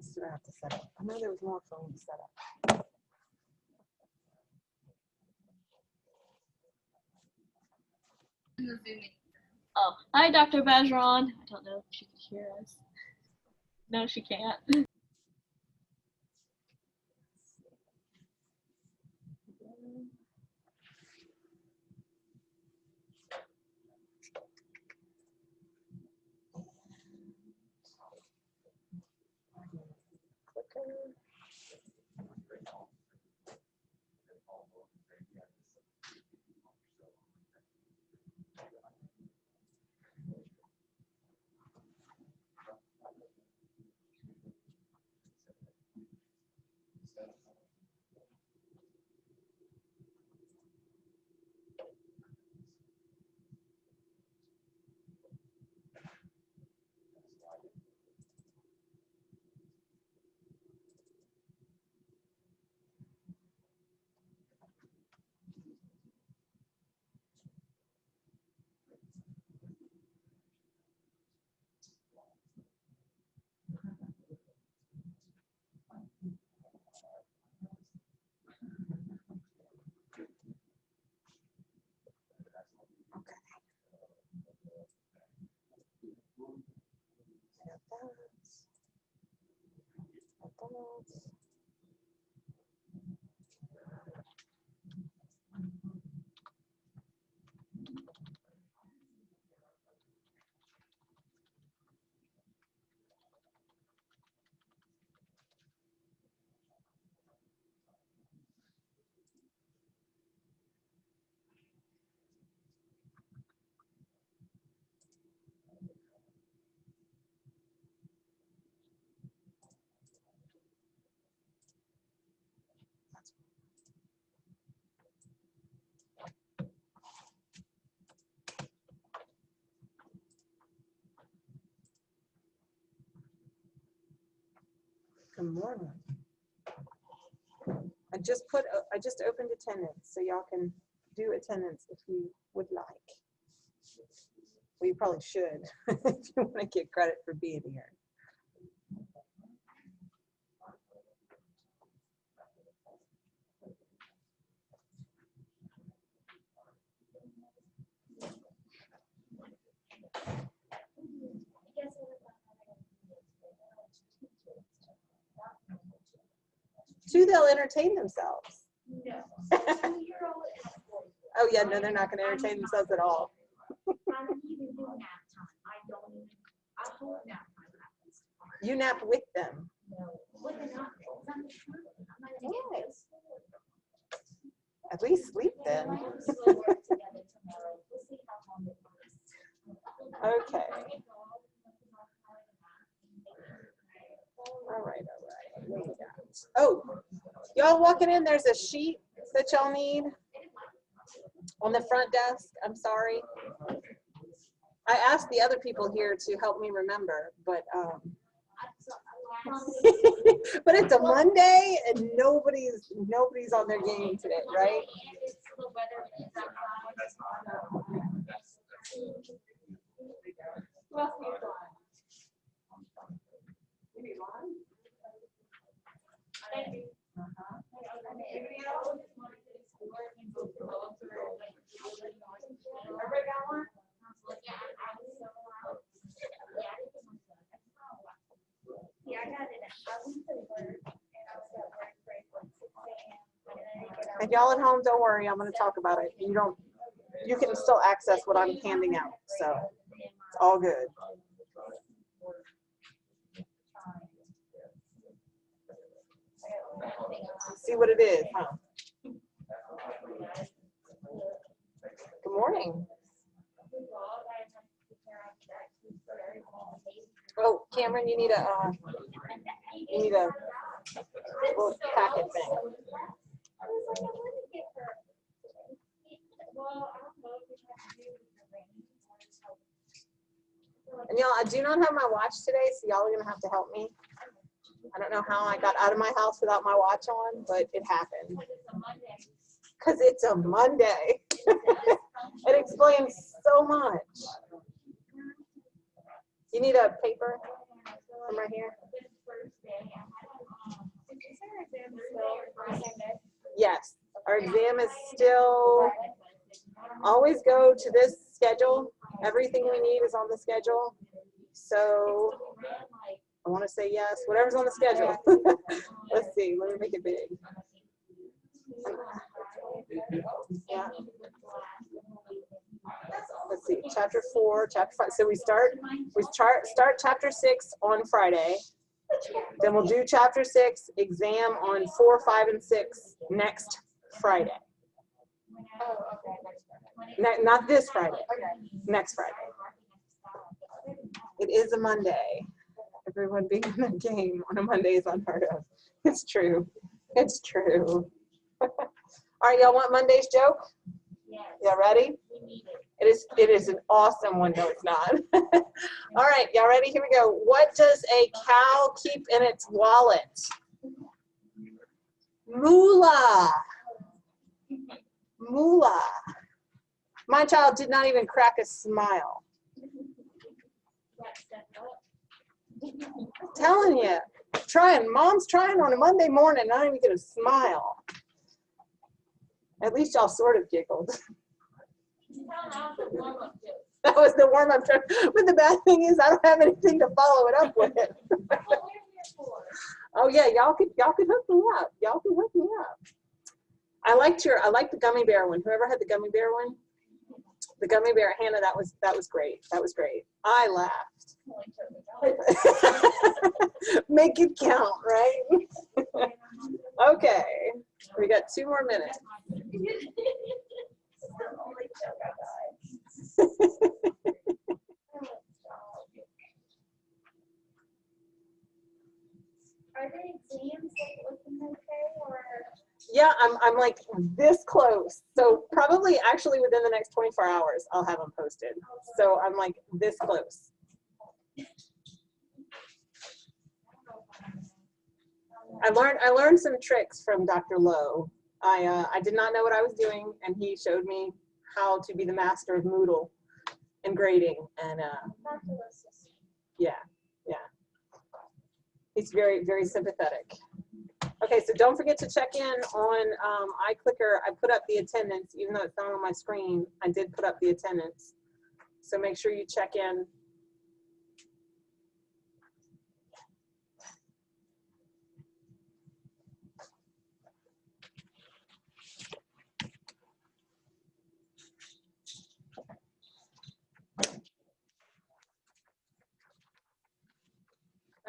still have to set up. I know there was more for me to set up. Oh, hi, Dr. Bergeron. I don't know if she can hear us. No, she can't. Good morning. I just opened attendance, so y'all can do attendance if you would like. Well, you probably should if you want to get credit for being here. Two, they'll entertain themselves. No. Oh yeah, no, they're not going to entertain themselves at all. You nap with them. At least sleep then. Okay. All right. What do we got? Oh, y'all walking in, there's a sheet that y'all need on the front desk. I'm sorry. I asked the other people here to help me remember, but but it's a Monday and nobody's on their game today, right? If y'all at home, don't worry, I'm going to talk about it. You can still access what I'm handing out, so it's all good. See what it is, huh? Good morning. Oh, Cameron, you need a little packet thing. And y'all, I do not have my watch today, so y'all are gonna have to help me. I don't know how I got out of my house without my watch on, but it happened. Because it's a Monday. It explains so much. You need a paper from right here? Yes, our exam is still, always go to this schedule. Everything we need is on the schedule. So I want to say yes, whatever's on the schedule. Let's see, let me make it big. Yeah. Let's see, chapter 4, chapter 5. So we start chapter 6 on Friday. Then we'll do chapter 6 exam on 4, 5, and 6 next Friday. Not this Friday. Next Friday. It is a Monday. Everyone being in the game on a Monday is unheard of. It's true. It's true. All right, y'all want Monday's joke? Y'all ready? It is an awesome one. No, it's not. All right, y'all ready? Here we go. What does a cow keep in its wallet? Moolah. Moolah. My child did not even crack a smile. Telling you, mom's trying on a Monday morning, not even get a smile. At least y'all sort of giggled. That was the warm-up joke. But the bad thing is I don't have anything to follow it up with. Oh yeah, y'all could hook me up. Y'all can hook me up. I liked the gummy bear one. Whoever had the gummy bear one, the gummy bear, Hannah, that was great. That was great. I laughed. Make it count, right? Okay, we got 2 more minutes. Are the exams looking okay, or? Yeah, I'm like this close. So probably actually within the next 24 hours, I'll have them posted. So I'm like this close. I learned some tricks from Dr. Lowe. I did not know what I was doing, and he showed me how to be the master of Moodle and grading. And yeah. He's very, very sympathetic. Okay, so don't forget to check in on iClicker. I put up the attendance, even though it's not on my screen. I did put up the attendance. So make sure you check in.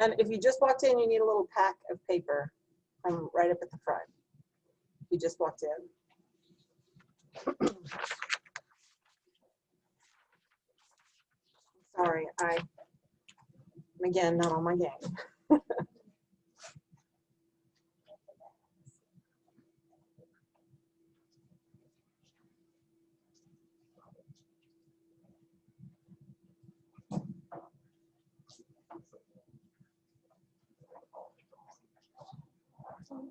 And if you just walked in, you need a little pack of paper from right up at the front. You just walked in. Sorry, I'm again not on my game.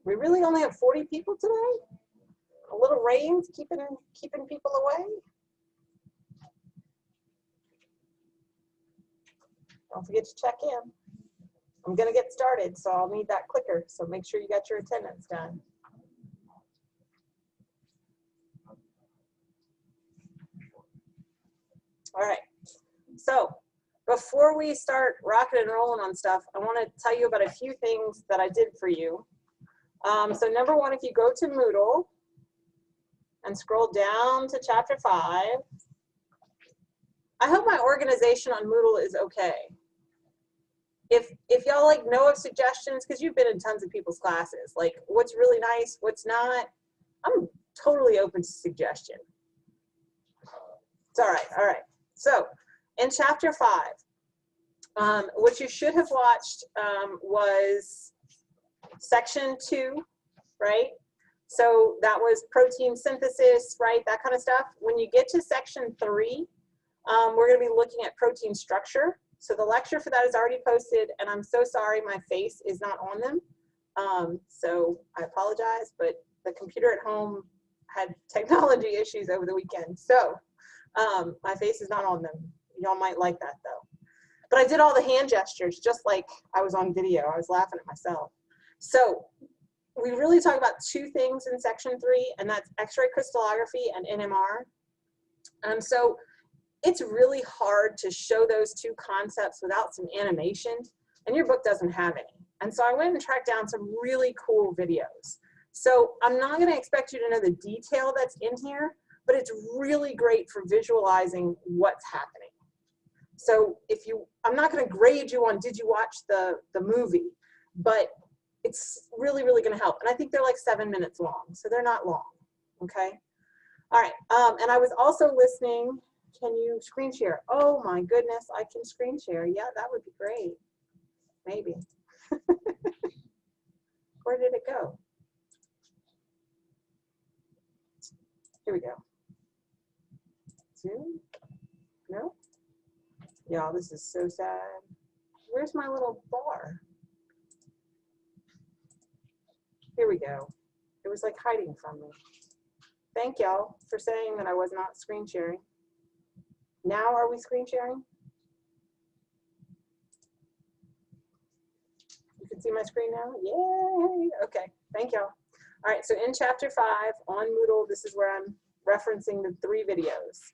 We really only have 40 people today? A little rain's keeping people away? Don't forget to check in. I'm gonna get started, so I'll need that clicker. So make sure you got your attendance done. All right, so before we start rocking and rolling on stuff, I wanna tell you about a few things that I did for you. So number 1, if you go to Moodle and scroll down to chapter 5, I hope my organization on Moodle is okay. If y'all like know of suggestions, because you've been in tons of people's classes, like what's really nice, what's not, I'm totally open to suggestion. It's all right. So in chapter 5, what you should have watched was section 2, right? So that was protein synthesis, right? That kind of stuff. When you get to section 3, we're going to be looking at protein structure. So the lecture for that is already posted, and I'm so sorry my face is not on them. So I apologize, but the computer at home had technology issues over the weekend. So my face is not on them. Y'all might like that though. But I did all the hand gestures just like I was on video. I was laughing at myself. So we really talk about two things in section 3, and that's X-ray crystallography and NMR. So it's really hard to show those two concepts without some animation, and your book doesn't have any. And so I went and tracked down some really cool videos. So I'm not going to expect you to know the detail that's in here, but it's really great for visualizing what's happening. So I'm not going to grade you on did you watch the movie, but it's really, really going to help. And I think they're like 7 minutes long, so they're not long, okay? All right, and I was also listening. Can you screen share? Oh my goodness, I can screen share. Yeah, that would be great. Maybe. Where did it go? Here we go. Zoom? No? Y'all, this is so sad. Where's my little bar? Here we go. It was like hiding from me. Thank y'all for saying that I was not screen sharing. Now are we screen sharing? You can see my screen now? Yay! Okay, thank y'all. All right, so in chapter 5 on Moodle, this is where I'm referencing the 3 videos.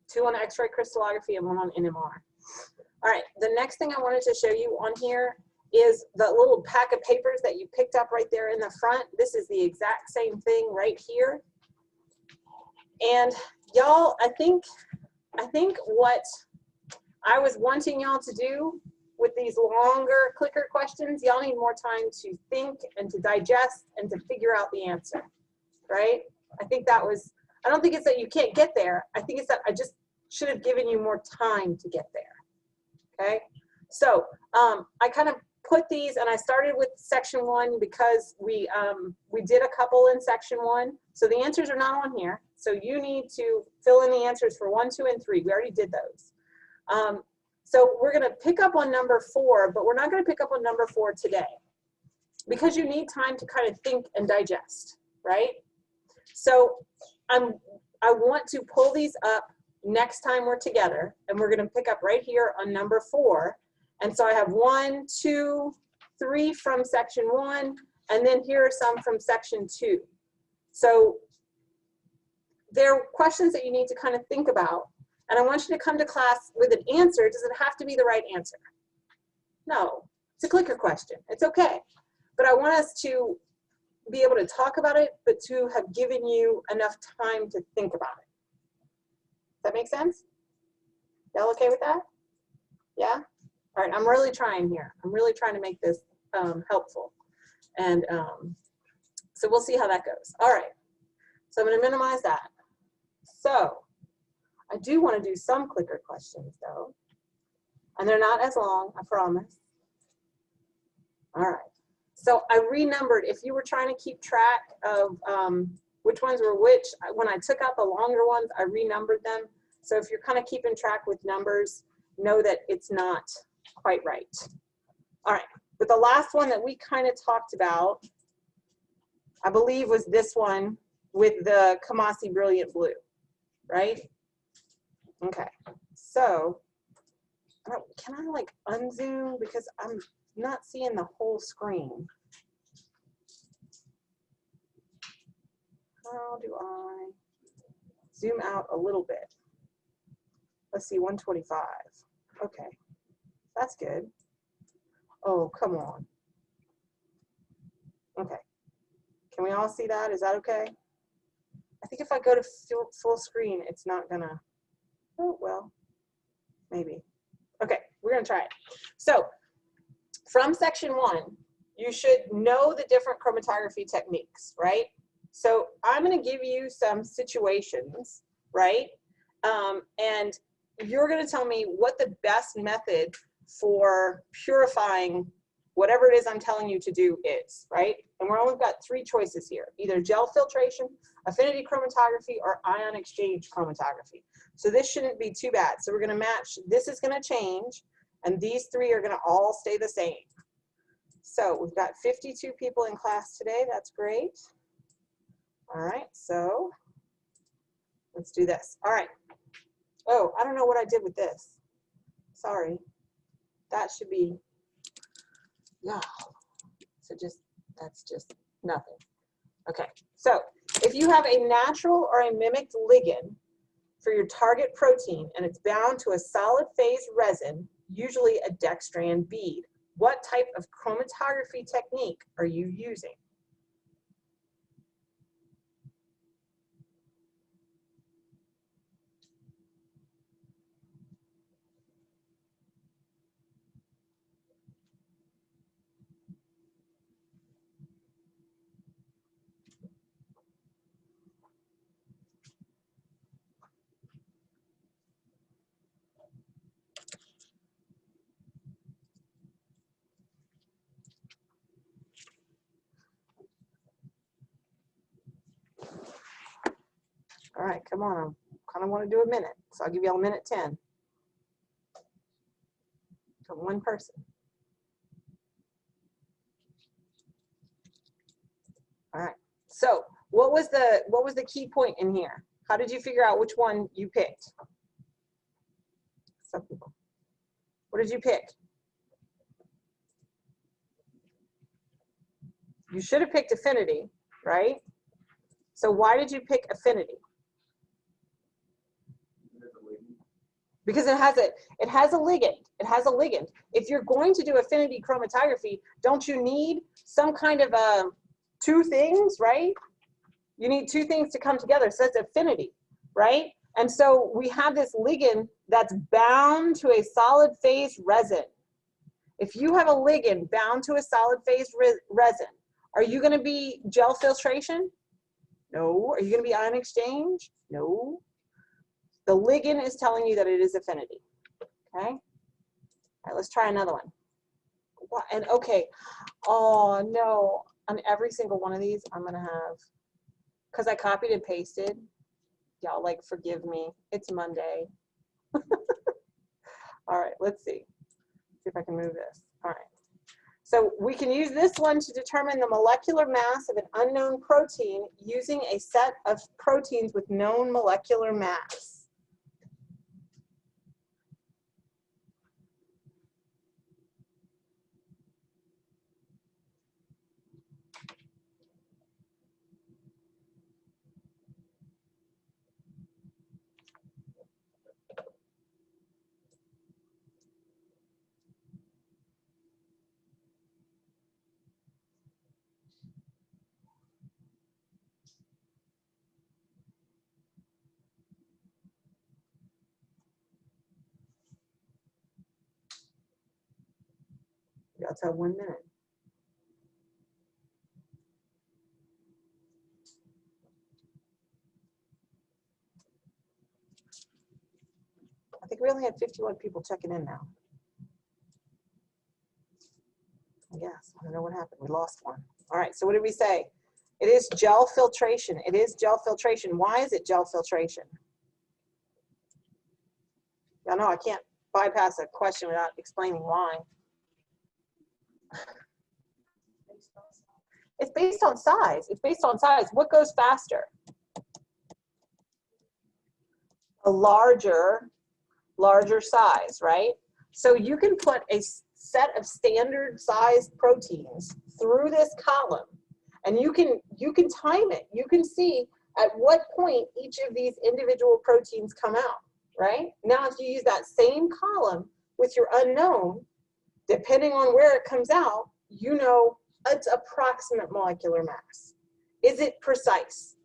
2 on X-ray crystallography and 1 on NMR. All right, the next thing I wanted to show you on here is the little pack of papers that you picked up right there in the front. This is the exact same thing right here. And y'all, I think what I was wanting y'all to do with these longer clicker questions, y'all need more time to think and to digest and to figure out the answer, right? I think that was, I don't think it's that you can't get there. I think it's that I just should have given you more time to get there, okay? So I kind of put these, and I started with section 1 because we did a couple in section 1. So the answers are not on here. So you need to fill in the answers for 1, 2, and 3. We already did those. So we're going to pick up on number 4, but we're not going to pick up on number 4 today because you need time to kind of think and digest, right? So I want to pull these up next time we're together, and we're going to pick up right here on number 4. And so I have 1, 2, 3 from section 1, and then here are some from section 2. So there are questions that you need to kind of think about, and I want you to come to class with an answer. Does it have to be the right answer? No, it's a clicker question. It's okay. But I want us to be able to talk about it, but to have given you enough time to think about it. Does that make sense? Y'all okay with that? Yeah? All right, I'm really trying here. I'm really trying to make this helpful. And so we'll see how that goes. All right, so I'm gonna minimize that. So I do wanna do some clicker questions though. And they're not as long, I promise. All right, so I renumbered. If you were trying to keep track of which ones were which, when I took out the longer ones, I renumbered them. So if you're kind of keeping track with numbers, know that it's not quite right. All right, but the last one that we kind of talked about, I believe, was this one with the Kamasi Brilliant Blue, right? Okay, so can I like unzoom because I'm not seeing the whole screen. How do I zoom out a little bit? Let's see, 125. Okay, that's good. Oh, come on. Okay, can we all see that? Is that okay? I think if I go to full screen, it's not gonna, oh, well, maybe. Okay, we're gonna try it. So from section 1, you should know the different chromatography techniques, right? So I'm gonna give you some situations, right? And you're gonna tell me what the best method for purifying whatever it is I'm telling you to do is, right? And we're only got 3 choices here, either gel filtration, affinity chromatography, or ion exchange chromatography. So this shouldn't be too bad. So we're gonna match, this is gonna change, and these 3 are gonna all stay the same. So we've got 52 people in class today, that's great. All right, so let's do this. All right. Oh, I don't know what I did with this. Sorry. That should be, yeah. So that's just nothing. Okay, so if you have a natural or a mimicked ligand for your target protein and it's bound to a solid phase resin, usually a dextran bead, what type of chromatography technique are you using? All right, come on. I kind of want to do a minute, so I'll give you all a minute 10. For one person. All right. So what was the key point in here? How did you figure out which one you picked? Some people. What did you pick? You should have picked affinity, right? So why did you pick affinity? Because it has a ligand. It has a ligand. If you're going to do affinity chromatography, don't you need some kind of two things, right? You need two things to come together. So that's affinity, right? And so we have this ligand that's bound to a solid phase resin. If you have a ligand bound to a solid phase resin, are you going to be gel filtration? No. Are you going to be ion exchange? No. The ligand is telling you that it is affinity. Okay? All right, let's try another one. And okay, oh no, on every single one of these, I'm going to have, because I copied and pasted, y'all like forgive me. It's Monday. All right, let's see. See if I can move this. All right. So we can use this one to determine the molecular mass of an unknown protein using a set of proteins with known molecular mass. You guys have 1 minute. I think we only had 51 people checking in now. I guess. I don't know what happened. We lost one. All right, so what did we say? It is gel filtration. It is gel filtration. Why is it gel filtration? Y'all know I can't bypass a question without explaining why. It's based on size. It's based on size. What goes faster? A larger size, right? So you can put a set of standard sized proteins through this column and you can time it. You can see at what point each of these individual proteins come out, right? Now if you use that same column with your unknown, depending on where it comes out, you know its approximate molecular mass. Is it precise?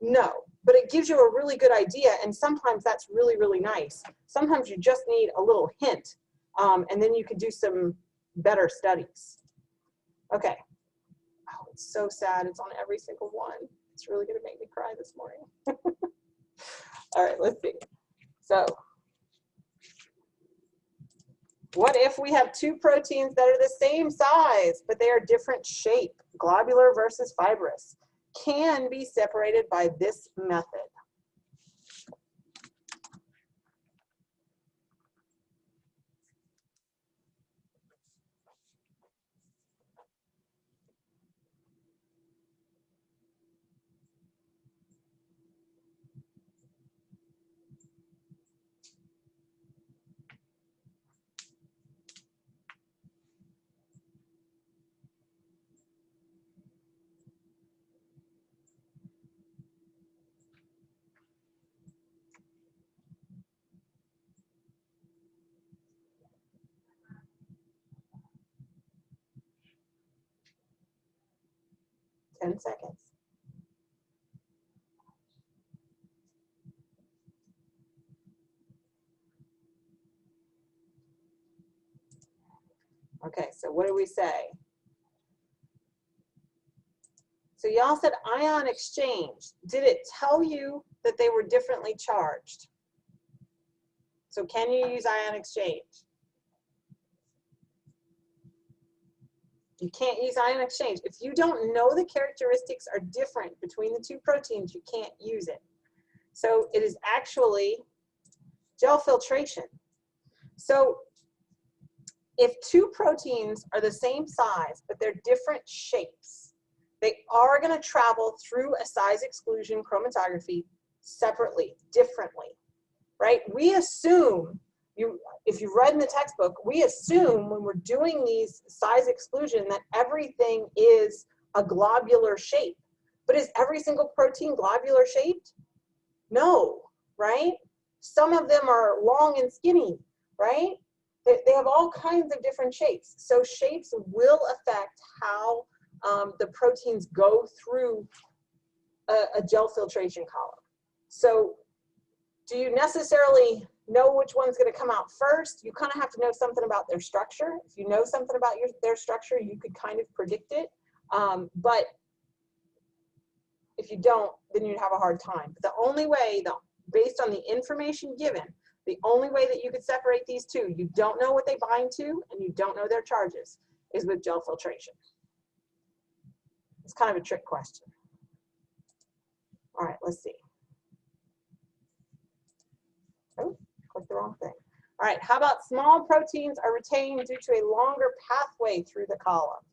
No, but it gives you a really good idea, and sometimes that's really, really nice. Sometimes you just need a little hint, and then you could do some better studies. Okay. Oh, it's so sad. It's on every single one. It's really going to make me cry this morning. All right, let's see. So, what if we have two proteins that are the same size, but they are different shape, globular versus fibrous, can be separated by this method? 10 seconds. Okay, so what do we say? So y'all said ion exchange. Did it tell you that they were differently charged? So can you use ion exchange? You can't use ion exchange. If you don't know the characteristics are different between the two proteins, you can't use it. So it is actually gel filtration. So if two proteins are the same size, but they're different shapes, they are going to travel through a size exclusion chromatography separately, differently, right? We assume, if you've read in the textbook, we assume when we're doing these size exclusion that everything is a globular shape. But is every single protein globular shaped? No, right? Some of them are long and skinny, right? They have all kinds of different shapes. So shapes will affect how the proteins go through a gel filtration column. So do you necessarily know which one's going to come out first? You kind of have to know something about their structure. If you know something about their structure, you could kind of predict it. But if you don't, then you'd have a hard time. But the only way, though, based on the information given, the only way that you could separate these two, you don't know what they bind to and you don't know their charges, is with gel filtration. It's kind of a trick question. All right, let's see. Oh, clicked the wrong thing. All right, how about small proteins are retained due to a longer pathway through the column?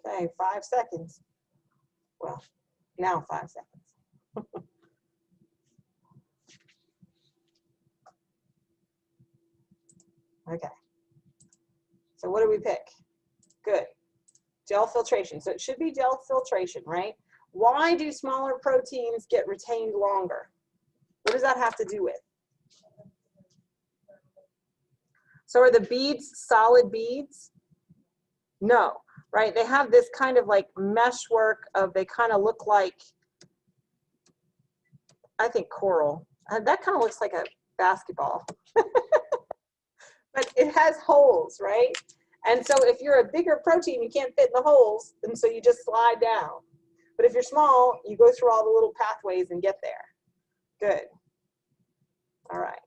Okay, 5 seconds. Well, now 5 seconds. Okay. So what do we pick? Good. Gel filtration. So it should be gel filtration, right? Why do smaller proteins get retained longer? What does that have to do with? So are the beads solid beads? No, right? They have this kind of like meshwork of, they kind of look like, I think, coral. That kind of looks like a basketball. But it has holes, right? And so if you're a bigger protein, you can't fit in the holes, and so you just slide down. But if you're small, you go through all the little pathways and get there. Good. All right.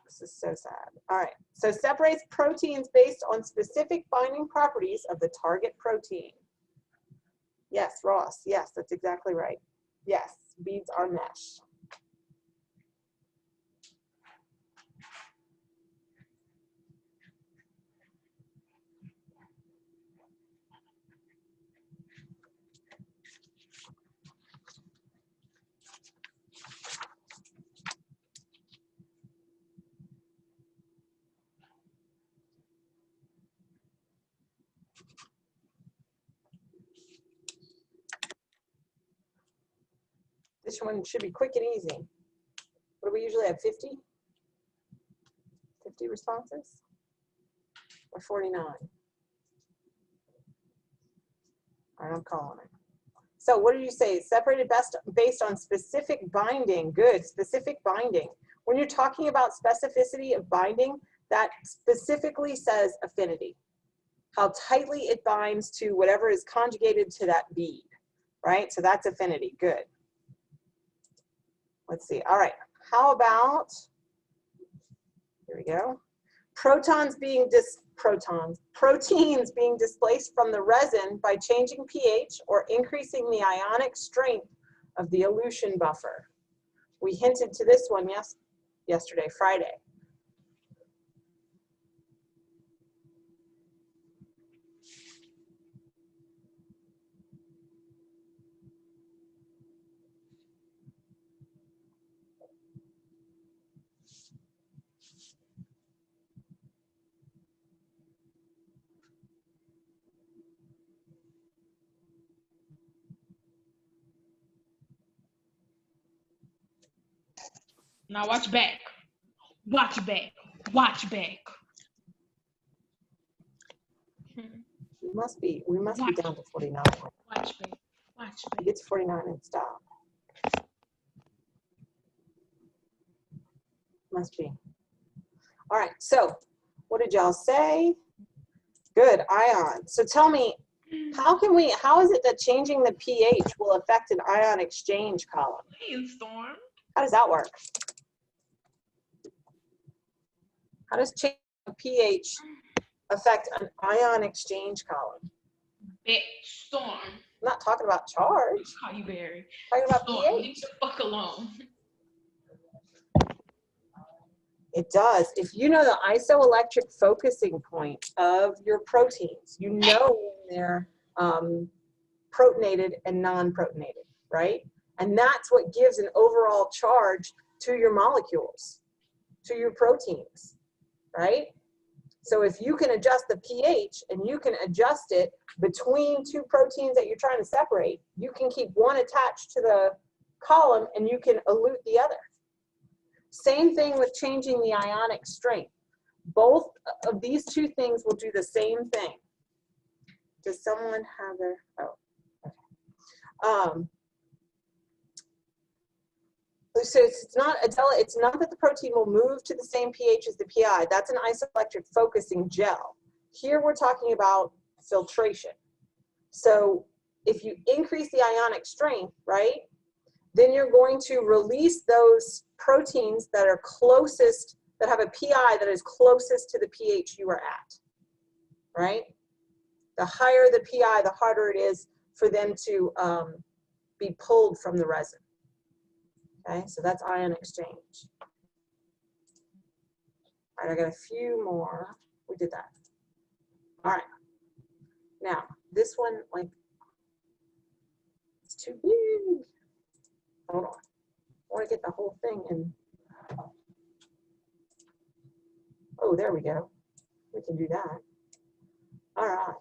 This is so sad. All right. So separates proteins based on specific binding properties of the target protein. Yes, Ross. Yes, that's exactly right. Yes, beads are mesh. This one should be quick and easy. What do we usually have, 50? 50 responses? Or 49? All right, I'm calling it. So what did you say? Separated based on specific binding. Good, specific binding. When you're talking about specificity of binding, that specifically says affinity. How tightly it binds to whatever is conjugated to that bead, right? So that's affinity. Good. Let's see. All right. How about, here we go. Protons being protons, proteins being displaced from the resin by changing pH or increasing the ionic strength of the elution buffer. We hinted to this one yesterday, Friday. Now watch back. Watch back. Watch back. We must be down to 49. Watch back. Watch We back. get to 49 and stop. Must be. All right, so what did y'all say? Good, ion. So tell me, how is it that changing the pH will affect an ion exchange column? Brainstorm. How does that work? How does changing the pH affect an ion exchange column? Storm. I'm not talking about charge. Call you Barry. I'm talking about Storm. pH. Leave the fuck alone. It does. If you know the isoelectric focusing point of your proteins, you know when they're protonated and non-protonated, right? And that's what gives an overall charge to your molecules, to your proteins, right? So if you can adjust the pH and you can adjust it between two proteins that you're trying to separate, you can keep one attached to the column and you can elute the other. Same thing with changing the ionic strength. Both of these two things will do the same thing. Does someone have their, oh, okay. So it's not that the protein will move to the same pH as the PI. That's an isoelectric focusing gel. Here we're talking about filtration. So if you increase the ionic strength, right, then you're going to release those proteins that are closest, that have a PI that is closest to the pH you are at, right? The higher the PI, the harder it is for them to be pulled from the resin. Okay, so that's ion exchange. All right, I got a few more. We did that. All right. Now, this one, like, it's too big. Hold on. I want to get the whole thing in. Oh, there we go. We can do that. All right.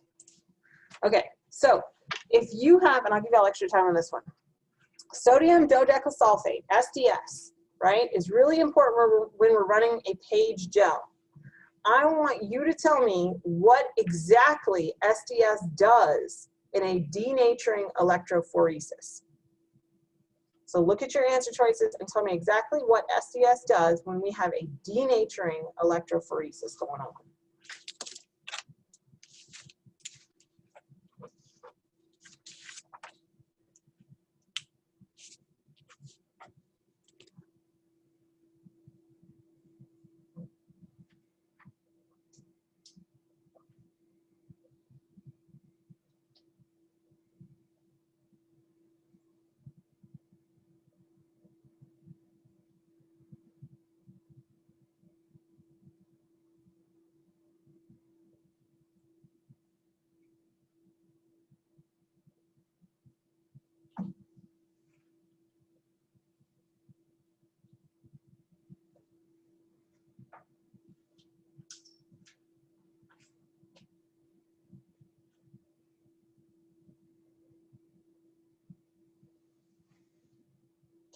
Okay, so if you have, and I'll give y'all extra time on this one. Sodium dodecyl sulfate, SDS, right, is really important when we're running a page gel. I want you to tell me what exactly SDS does in a denaturing electrophoresis. So look at your answer choices and tell me exactly what SDS does when we have a denaturing electrophoresis going on.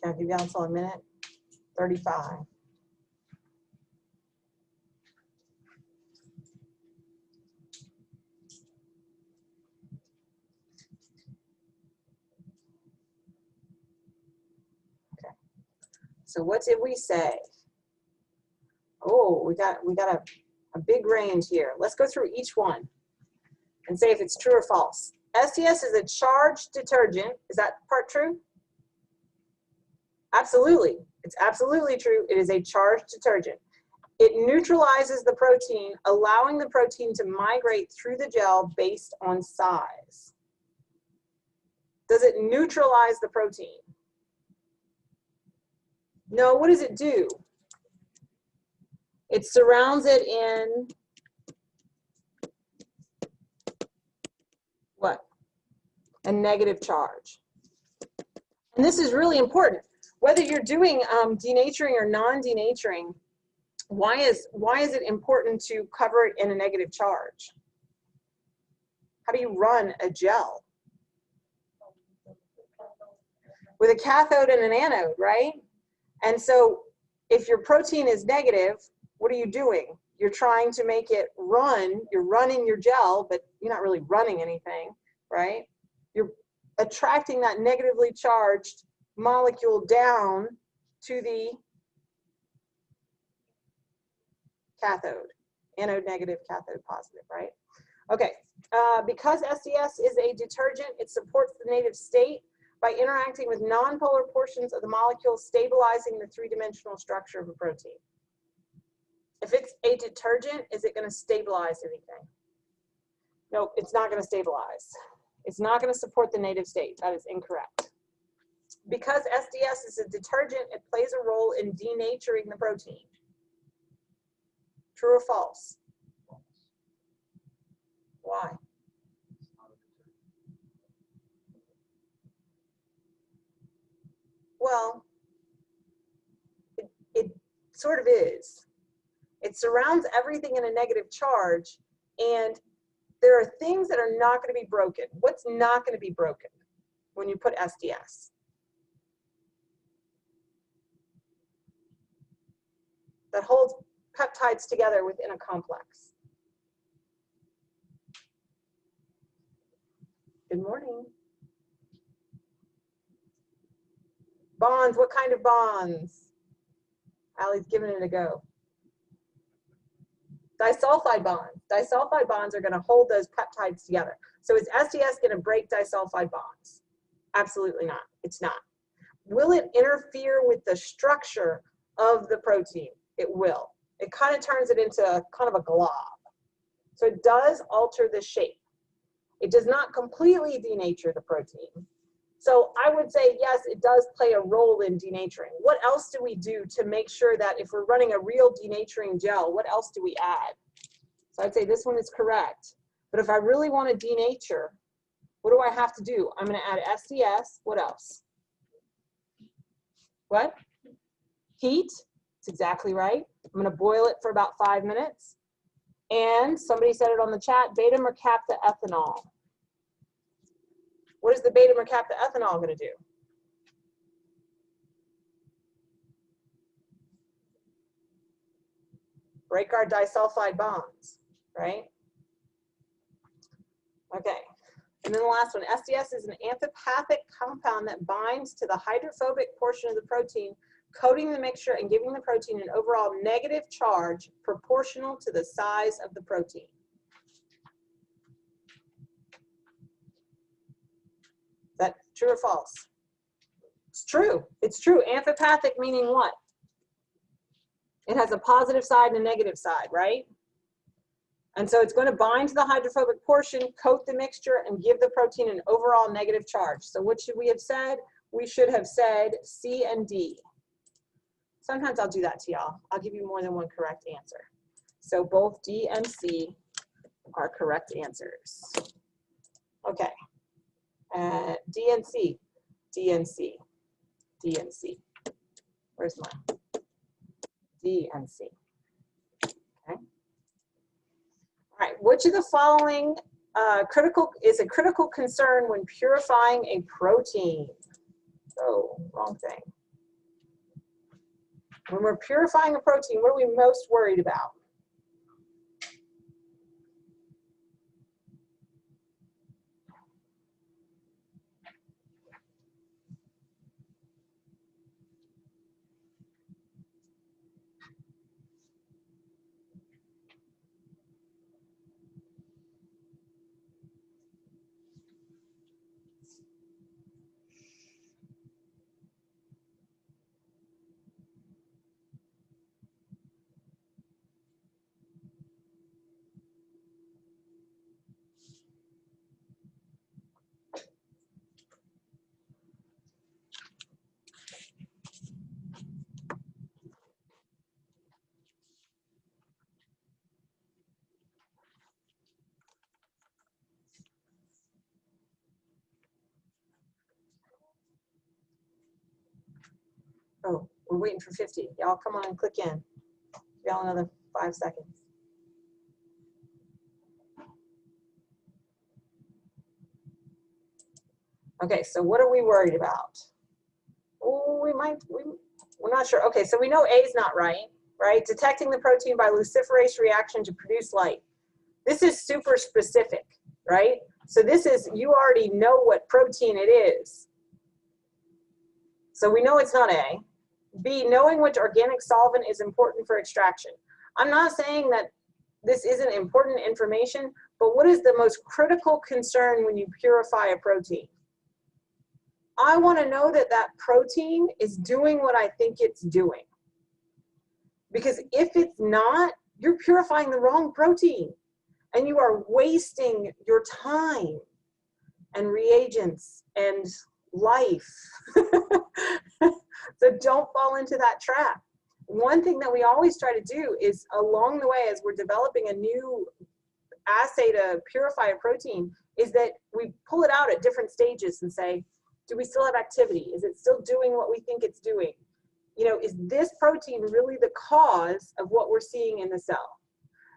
Can I give y'all until a minute? 35. Okay. So what did we say? Oh, we got a big range here. Let's go through each one and say if it's true or false. SDS is a charged detergent. Is that part true? Absolutely. It's absolutely true. It is a charged detergent. It neutralizes the protein, allowing the protein to migrate through the gel based on size. Does it neutralize the protein? No, what does it do? It surrounds it in what? A negative charge. And this is really important. Whether you're doing denaturing or non-denaturing, why is it important to cover it in a negative charge? How do you run a gel? With a cathode and an anode, right? And so if your protein is negative, what are you doing? You're trying to make it run. You're running your gel, but you're not really running anything, right? You're attracting that negatively charged molecule down to the cathode, anode negative, cathode positive, right? Okay, because SDS is a detergent, it supports the native state by interacting with nonpolar portions of the molecule, stabilizing the three-dimensional structure of a protein. If it's a detergent, is it going to stabilize anything? Nope, it's not going to stabilize. It's not going to support the native state. That is incorrect. Because SDS is a detergent, it plays a role in denaturing the protein. True or false? Why? Well, it sort of is. It surrounds everything in a negative charge, and there are things that are not going to be broken. What's not going to be broken when you put SDS? That holds peptides together within a complex. Good morning. Bonds, what kind of bonds? Allie's giving it a go. Disulfide bonds. Disulfide bonds are going to hold those peptides together. So is SDS going to break disulfide bonds? Absolutely not. It's not. Will it interfere with the structure of the protein? It will. It kind of turns it into kind of a glob. So it does alter the shape. It does not completely denature the protein. So I would say, yes, it does play a role in denaturing. What else do we do to make sure that if we're running a real denaturing gel, what else do we add? So I'd say this one is correct. But if I really want to denature, what do I have to do? I'm going to add SDS. What else? What? Heat. That's exactly right. I'm going to boil it for about 5 minutes. And somebody said it on the chat, beta mercapta ethanol. What is the beta mercapta ethanol going to do? Break our disulfide bonds, right? Okay. And then the last one, SDS is an amphipathic compound that binds to the hydrophobic portion of the protein, coating the mixture and giving the protein an overall negative charge proportional to the size of the protein. Is that true or false? It's true. It's true. Amphipathic meaning what? It has a positive side and a negative side, right? And so it's going to bind to the hydrophobic portion, coat the mixture, and give the protein an overall negative charge. So what should we have said? We should have said C and D. Sometimes I'll do that to y'all. I'll give you more than one correct answer. So both D and C are correct answers. Okay. D and C, D and C, D and C. Where's mine? D and C. Okay. All right. Which of the following is a critical concern when purifying a protein? Oh, wrong thing. When we're purifying a protein, what are we most worried about? Oh, we're waiting for 50. Y'all come on and click in. Y'all another 5 seconds. Okay, so what are we worried about? Oh, we're not sure. Okay, so we know A is not right, right? Detecting the protein by luciferase reaction to produce light. This is super specific, right? So this is, you already know what protein it is. So we know it's not A. B, knowing which organic solvent is important for extraction. I'm not saying that this isn't important information, but what is the most critical concern when you purify a protein? I want to know that that protein is doing what I think it's doing. Because if it's not, you're purifying the wrong protein and you are wasting your time and reagents and life. So don't fall into that trap. One thing that we always try to do is along the way as we're developing a new assay to purify a protein is that we pull it out at different stages and say, do we still have activity? Is it still doing what we think it's doing? You know, is this protein really the cause of what we're seeing in the cell?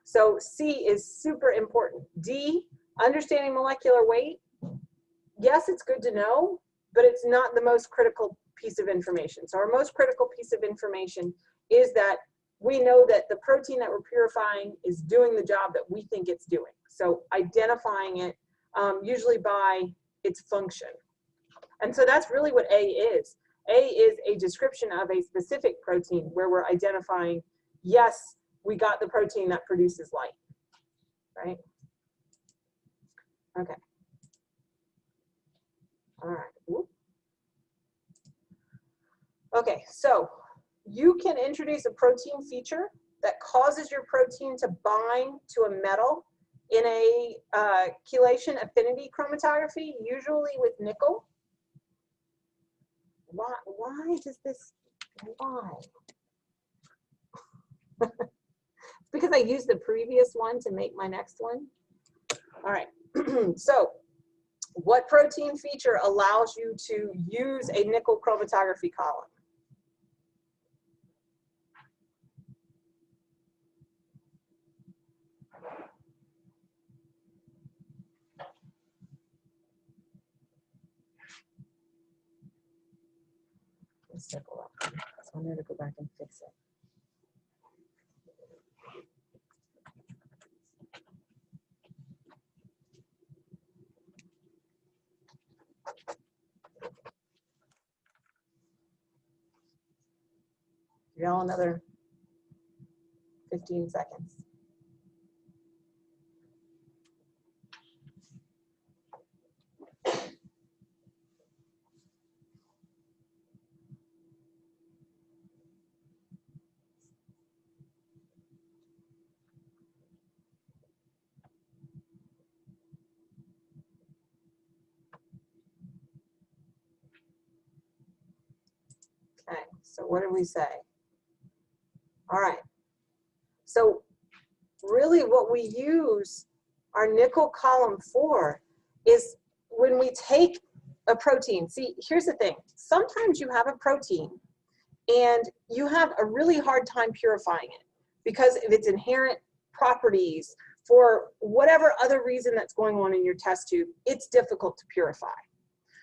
So C is super important. D, understanding molecular weight. Yes, it's good to know, but it's not the most critical piece of information. So our most critical piece of information is that we know that the protein that we're purifying is doing the job that we think it's doing. So identifying it usually by its function. And so that's really what A is. A is a description of a specific protein where we're identifying, yes, we got the protein that produces light, right? Okay. All right. Whoop. Okay, so you can introduce a protein feature that causes your protein to bind to a metal in a chelation affinity chromatography, usually with nickel. Why does this, why? Because I used the previous one to make my next one. All right, so what protein feature allows you to use a nickel chromatography column? Let's circle up. So I'm going to go back and fix it. Y'all another 15 seconds. Okay, so what did we say? All right, so really what we use our nickel column for is when we take a protein. See, here's the thing. Sometimes you have a protein and you have a really hard time purifying it because of its inherent properties. For whatever other reason that's going on in your test tube, it's difficult to purify.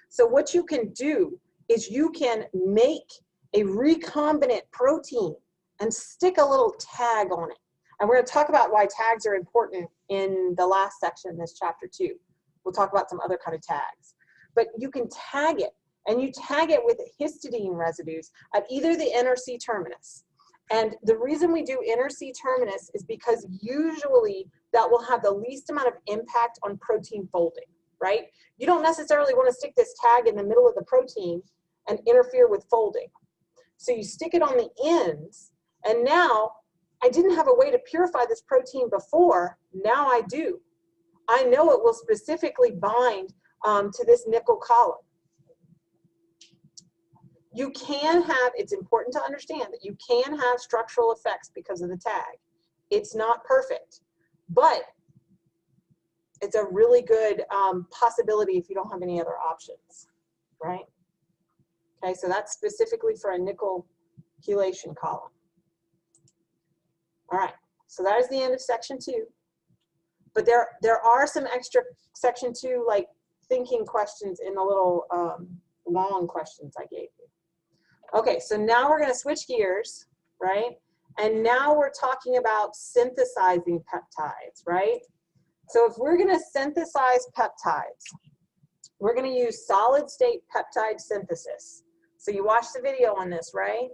So what you can do is you can make a recombinant protein and stick a little tag on it. And we're going to talk about why tags are important in the last section in this chapter too. We'll talk about some other kind of tags. But you can tag it, and you tag it with histidine residues at either the N or C terminus. And the reason we do N or C terminus is because usually that will have the least amount of impact on protein folding, right? You don't necessarily want to stick this tag in the middle of the protein and interfere with folding. So you stick it on the ends, and now I didn't have a way to purify this protein before, now I do. I know it will specifically bind to this nickel column. You can have, it's important to understand that you can have structural effects because of the tag. It's not perfect, but it's a really good possibility if you don't have any other options, right? Okay, so that's specifically for a nickel chelation column. All right, so that is the end of section 2. But there are some extra section 2 like thinking questions in the little long questions I gave you. Okay, so now we're going to switch gears, right? And now we're talking about synthesizing peptides, right? So if we're going to synthesize peptides, we're going to use solid state peptide synthesis. So you watched the video on this, right?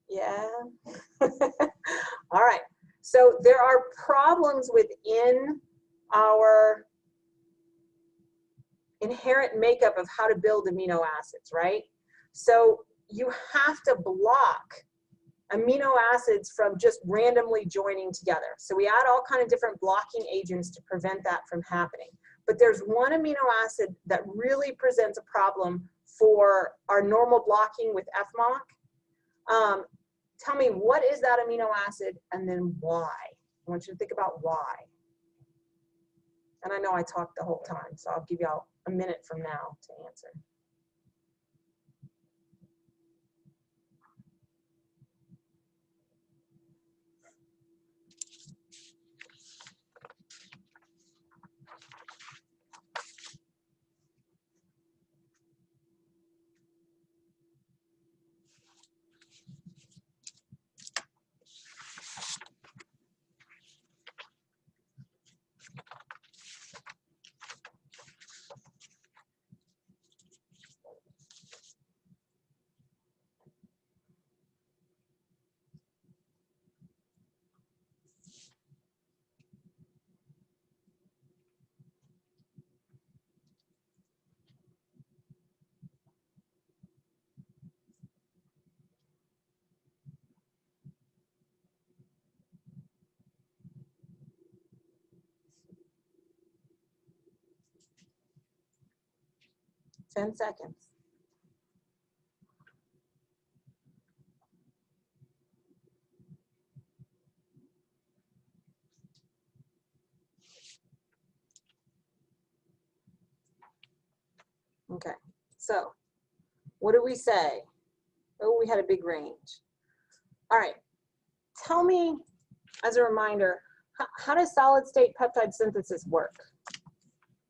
Yeah. All right. So there are problems within our inherent makeup of how to build amino acids, right? So you have to block amino acids from just randomly joining together. So we add all kinds of different blocking agents to prevent that from happening. But there's one amino acid that really presents a problem for our normal blocking with FMOC. Tell me, what is that amino acid and then why? I want you to think about why. And I know I talked the whole time, so I'll give y'all a minute from now to answer. Ten seconds. Okay, so what do we say? Oh, we had a big range. All right, tell me, as a reminder, how does solid state peptide synthesis work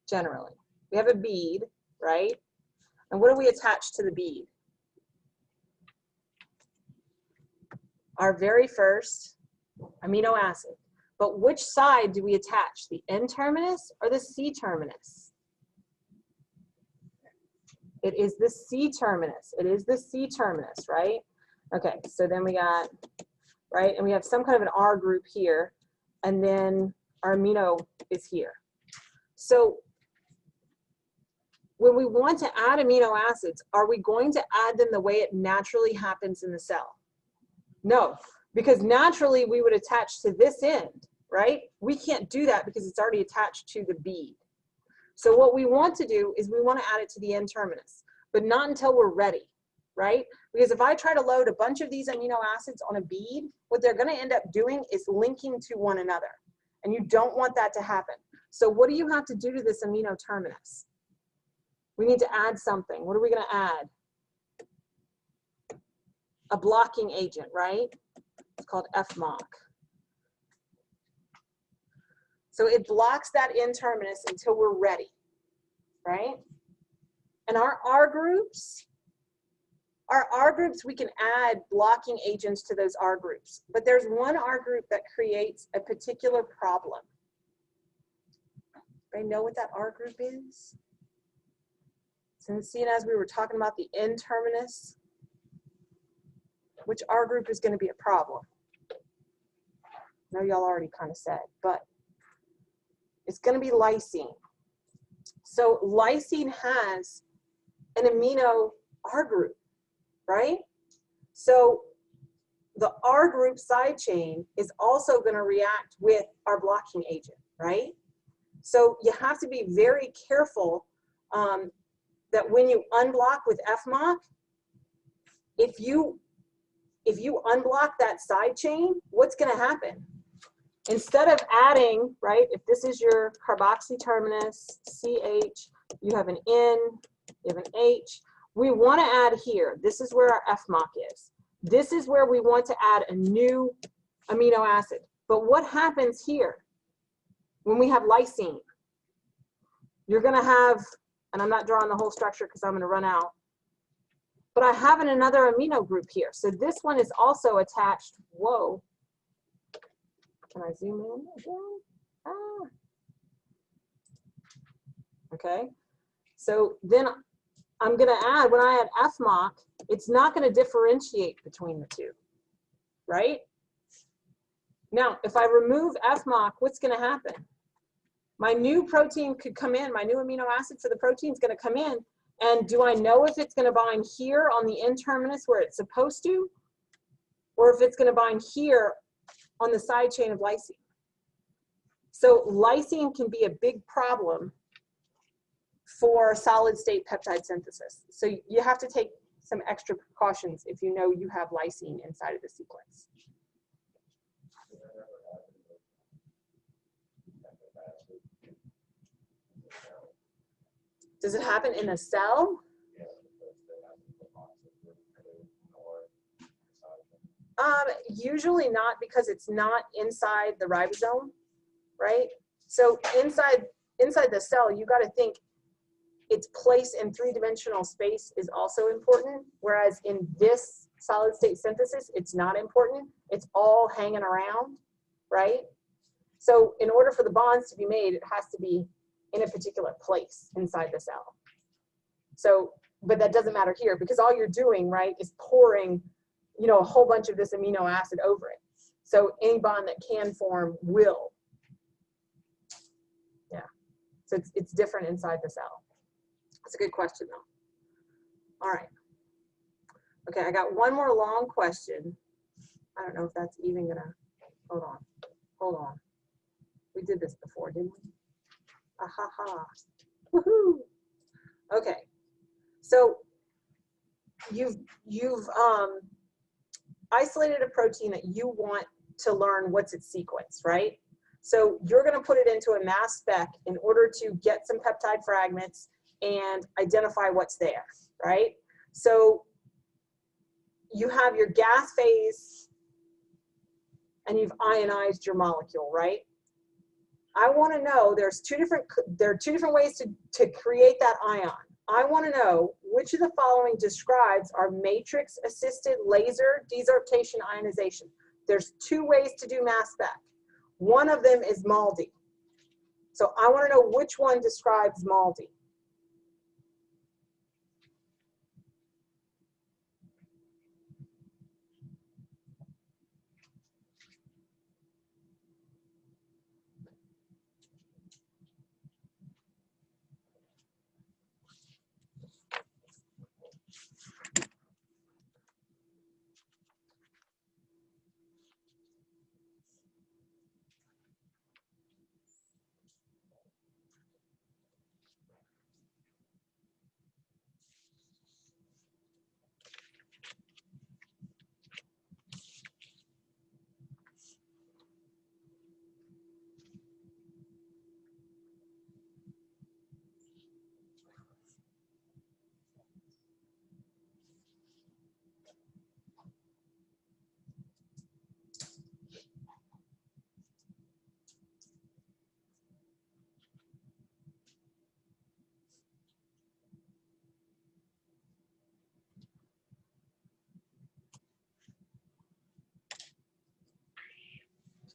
generally? We have a bead, right? And what do we attach to the bead? Our very first amino acid. But which side do we attach, the N-terminus or the C-terminus? It is the C-terminus. It is the C-terminus, right? Okay, so then we got, right, and we have some kind of an R group here, and then our amino is here. So when we want to add amino acids, are we going to add them the way it naturally happens in the cell? No, because naturally we would attach to this end, right? We can't do that because it's already attached to the bead. So what we want to do is we want to add it to the N-terminus, but not until we're ready, right? Because if I try to load a bunch of these amino acids on a bead, what they're going to end up doing is linking to one another, and you don't want that to happen. So what do you have to do to this amino terminus? We need to add something. What are we going to add? A blocking agent, right? It's called FMOC. So it blocks that N-terminus until we're ready, right? And our R groups, we can add blocking agents to those R groups. But there's one R group that creates a particular problem. Anybody know what that R group is? Since, seeing as we were talking about the N-terminus, which R group is going to be a problem? I know y'all already kind of said, but it's going to be lysine. So lysine has an amino R group, right? So the R group side chain is also going to react with our blocking agent, right? So you have to be very careful that when you unblock with FMOC, if you unblock that side chain, what's going to happen? Instead of adding, right, if this is your carboxy terminus, CH, you have an N, you have an H. we want to add here. This is where our FMOC is. This is where we want to add a new amino acid. But what happens here when we have lysine? You're going to have, and I'm not drawing the whole structure because I'm going to run out, but I have another amino group here. So this one is also attached. Whoa. Can I zoom in again? Ah. Okay. So then I'm going to add, when I add FMOC, it's not going to differentiate between the two, right? Now, if I remove FMOC, what's going to happen? My new protein could come in, my new amino acid for the protein is going to come in, and do I know if it's going to bind here on the N-terminus where it's supposed to, or if it's going to bind here on the side chain of lysine? So lysine can be a big problem for solid state peptide synthesis. So you have to take some extra precautions if you know you have lysine inside of the sequence. Does it happen in a cell? Usually not, because it's not inside the ribosome, right? So inside the cell, you got to think its place in three-dimensional space is also important, whereas in this solid state synthesis, it's not important. It's all hanging around, right? So in order for the bonds to be made, it has to be in a particular place inside the cell. So, but that doesn't matter here, because all you're doing, right, is pouring, you know, a whole bunch of this amino acid over it. So any bond that can form will. Yeah. So it's different inside the cell. That's a good question, though. All right. Okay, I got one more long question. I don't know if that's even gonna, hold on. We did this before, didn't we? Ahaha. Woohoo. Okay. So you've isolated a protein that you want to learn what's its sequence, right? So you're going to put it into a mass spec in order to get some peptide fragments and identify what's there, right? So you have your gas phase and you've ionized your molecule, right? I want to know, there are two different ways to create that ion. I want to know which of the following describes our matrix-assisted laser desorption ionization. There's two ways to do mass spec. One of them is MALDI. So I want to know which one describes MALDI.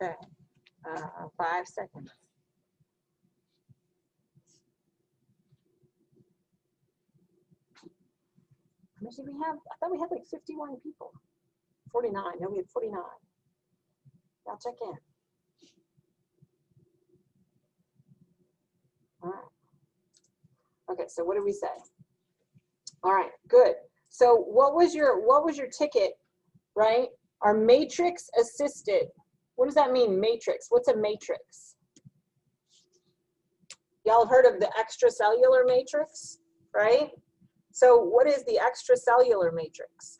Okay, 5 seconds. How much did we have? I thought we had like 51 people. 49. No, we had 49. I'll check in. All right. Okay, so what did we say? All right, good. So what was your ticket, right? Our matrix assisted. What does that mean, matrix? What's a matrix? Y'all have heard of the extracellular matrix, right? So what is the extracellular matrix?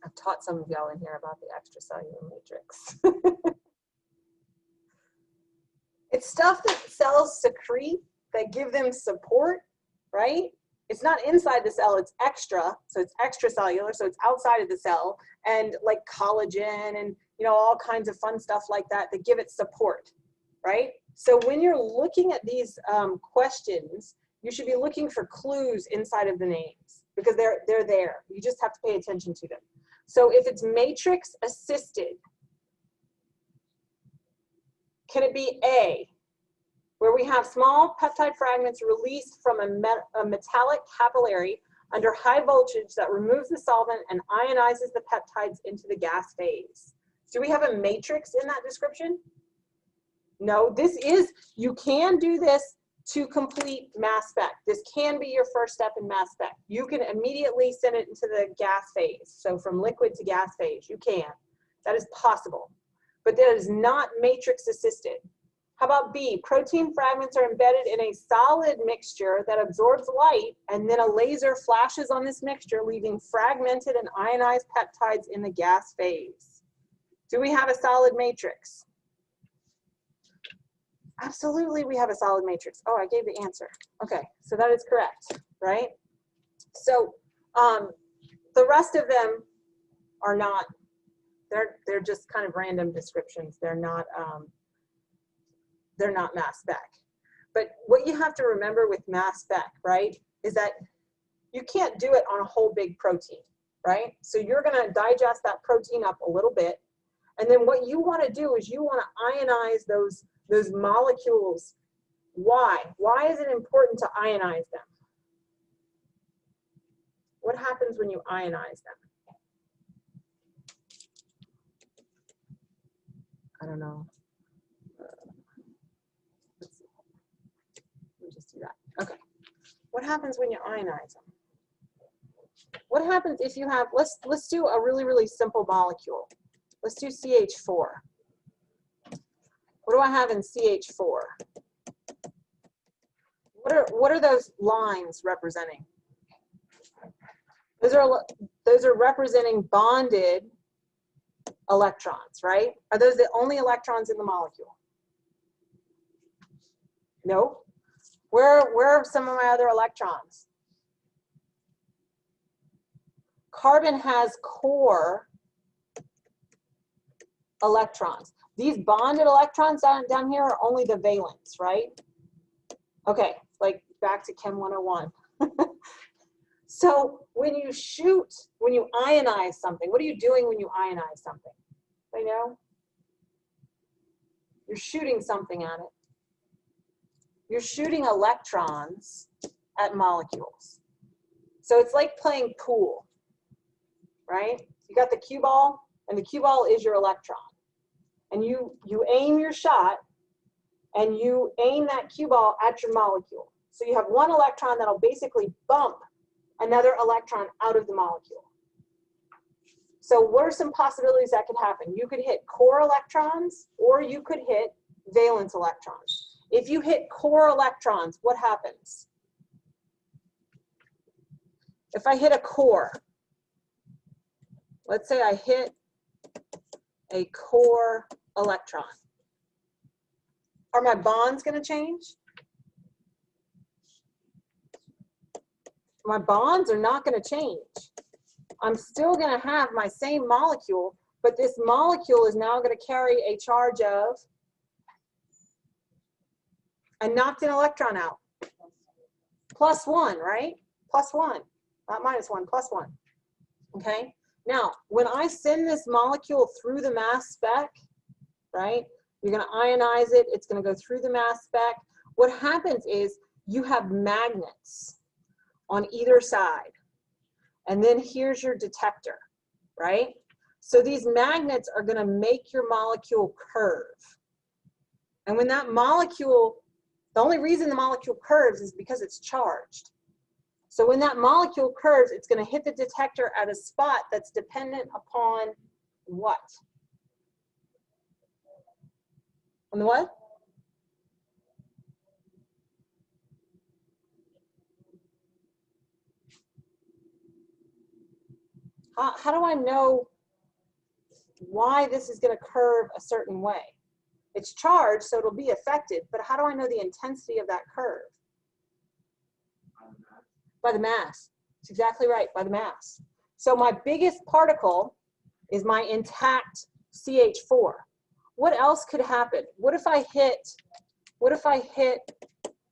I've taught some of y'all in here about the extracellular matrix. It's stuff that cells secrete that give them support, right? It's not inside the cell, it's extra, so it's extracellular, so it's outside of the cell, and like collagen and all kinds of fun stuff like that that give it support, right? So when you're looking at these questions, you should be looking for clues inside of the names because they're there. You just have to pay attention to them. So if it's matrix assisted, can it be A, where we have small peptide fragments released from a metallic capillary under high voltage that removes the solvent and ionizes the peptides into the gas phase? Do we have a matrix in that description? No, you can do this to complete mass spec. This can be your first step in mass spec. You can immediately send it into the gas phase. So from liquid to gas phase, you can. That is possible, but that is not matrix assisted. How about B? Protein fragments are embedded in a solid mixture that absorbs light, and then a laser flashes on this mixture, leaving fragmented and ionized peptides in the gas phase. Do we have a solid matrix? Absolutely, we have a solid matrix. Oh, I gave the answer. Okay, so that is correct, right? So the rest of them are not, they're just kind of random descriptions. They're not mass spec. But what you have to remember with mass spec, right, is that you can't do it on a whole big protein, right? So you're gonna digest that protein up a little bit, and then what you wanna do is you wanna ionize those molecules. Why? Why is it important to ionize them? What happens when you ionize them? I don't know. Let's see. Let me just do that. Okay. What happens when you ionize them? What happens if you have, let's do a really, really simple molecule. Let's do CH4. What do I have in CH4? What are those lines representing? Those are representing bonded electrons, right? Are those the only electrons in the molecule? No. Where are some of my other electrons? Carbon has core electrons. These bonded electrons down here are only the valence, right? Okay, like back to Chem 101. So when you ionize something, what are you doing when you ionize something? I know? You're shooting something at it. You're shooting electrons at molecules. So it's like playing pool, right? You got the cue ball, and the cue ball is your electron. And you aim your shot, and you aim that cue ball at your molecule. So you have one electron that'll basically bump another electron out of the molecule. So what are some possibilities that could happen? You could hit core electrons, or you could hit valence electrons. If you hit core electrons, what happens? If I hit a core, let's say I hit a core electron. Are my bonds going to change? My bonds are not going to change. I'm still going to have my same molecule, but this molecule is now going to carry a charge of, I knocked an electron out. +1, right? +1, not -1, +1. Okay? Now, when I send this molecule through the mass spec, right? You're going to ionize it. It's going to go through the mass spec. What happens is you have magnets on either side. And then here's your detector, right? So these magnets are going to make your molecule curve. And when that molecule, the only reason the molecule curves is because it's charged. So when that molecule curves, it's going to hit the detector at a spot that's dependent upon what? On the what? How do I know why this is going to curve a certain way? It's charged, so it'll be affected, but how do I know the intensity of that curve? By the mass. It's exactly right, by the mass. So my biggest particle is my intact CH4. What else could happen? What if I hit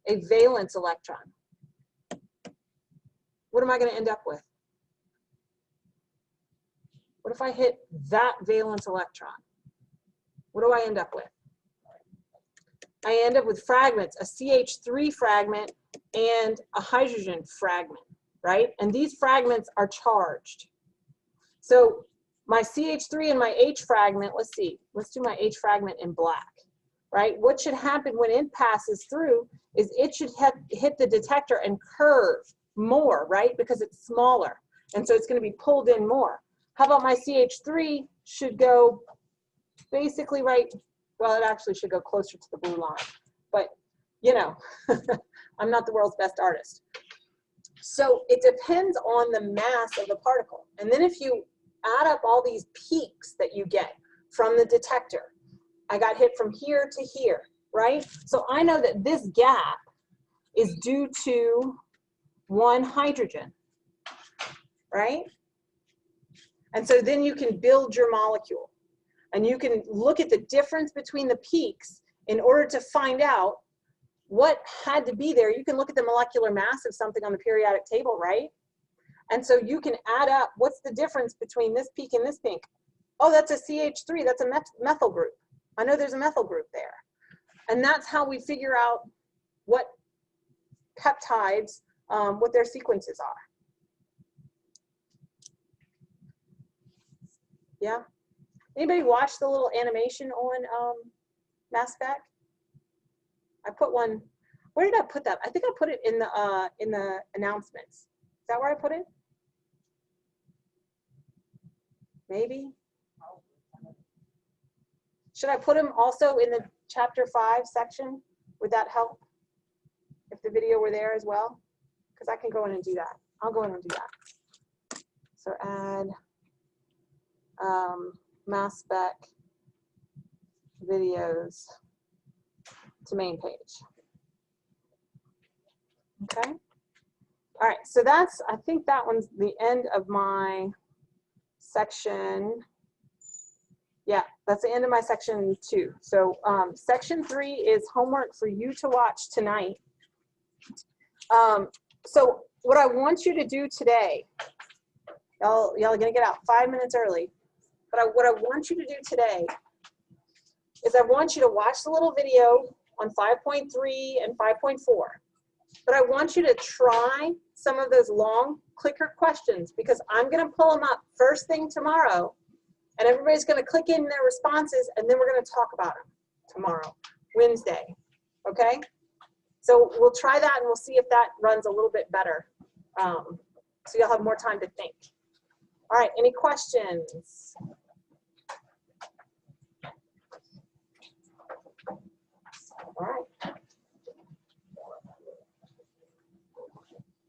a valence electron? What am I going to end up with? What if I hit that valence electron? What do I end up with? I end up with fragments, a CH3 fragment and a hydrogen fragment, right? And these fragments are charged. So my CH3 and my H fragment, let's see, let's do my H fragment in black, right? What should happen when it passes through is it should hit the detector and curve more, right? Because it's smaller. And so it's going to be pulled in more. How about my CH3 should go basically right, well, it actually should go closer to the blue line. But, you know, I'm not the world's best artist. So it depends on the mass of the particle. And then if you add up all these peaks that you get from the detector, I got hit from here to here, right? So I know that this gap is due to one hydrogen, right? And so then you can build your molecule. And you can look at the difference between the peaks in order to find out what had to be there. You can look at the molecular mass of something on the periodic table, right? And so you can add up what's the difference between this peak and this peak. Oh, that's a CH3, that's a methyl group. I know there's a methyl group there. And that's how we figure out what peptides, what their sequences are. Yeah? Anybody watch the little animation on mass spec? I put one, where did I put that? I think I put it in the announcements. Is that where I put it? Maybe. Should I put them also in the chapter 5 section? Would that help if the video were there as well? Because I can go in and do that. I'll go in and do that. So add mass spec videos to main page. Okay. All right, so that's, I think that one's the end of my section. Yeah, that's the end of my section 2. So section 3 is homework for you to watch tonight. So what I want you to do today, y'all are gonna get out 5 minutes early, but what I want you to do today is I want you to watch the little video on 5.3 and 5.4. But I want you to try some of those long clicker questions because I'm going to pull them up first thing tomorrow, and everybody's going to click in their responses, and then we're going to talk about them tomorrow, Wednesday. Okay? So we'll try that, and we'll see if that runs a little bit better. So you'll have more time to think. All right, any questions? All right.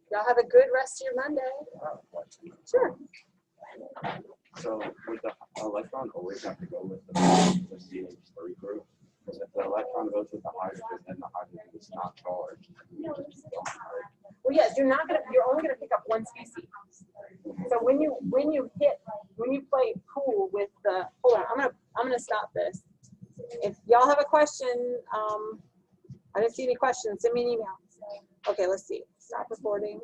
Y'all have a good rest of your Monday. Sure. So would the electron always have to go with the CH3 group? Because if the electron goes with the hydrogen, then the hydrogen is not charged. Well, yes, you're only gonna pick up one species. So when you play pool with the, hold on, I'm gonna stop this. If y'all have a question, I didn't see any questions, send me an email. Okay, let's see. Stop recording.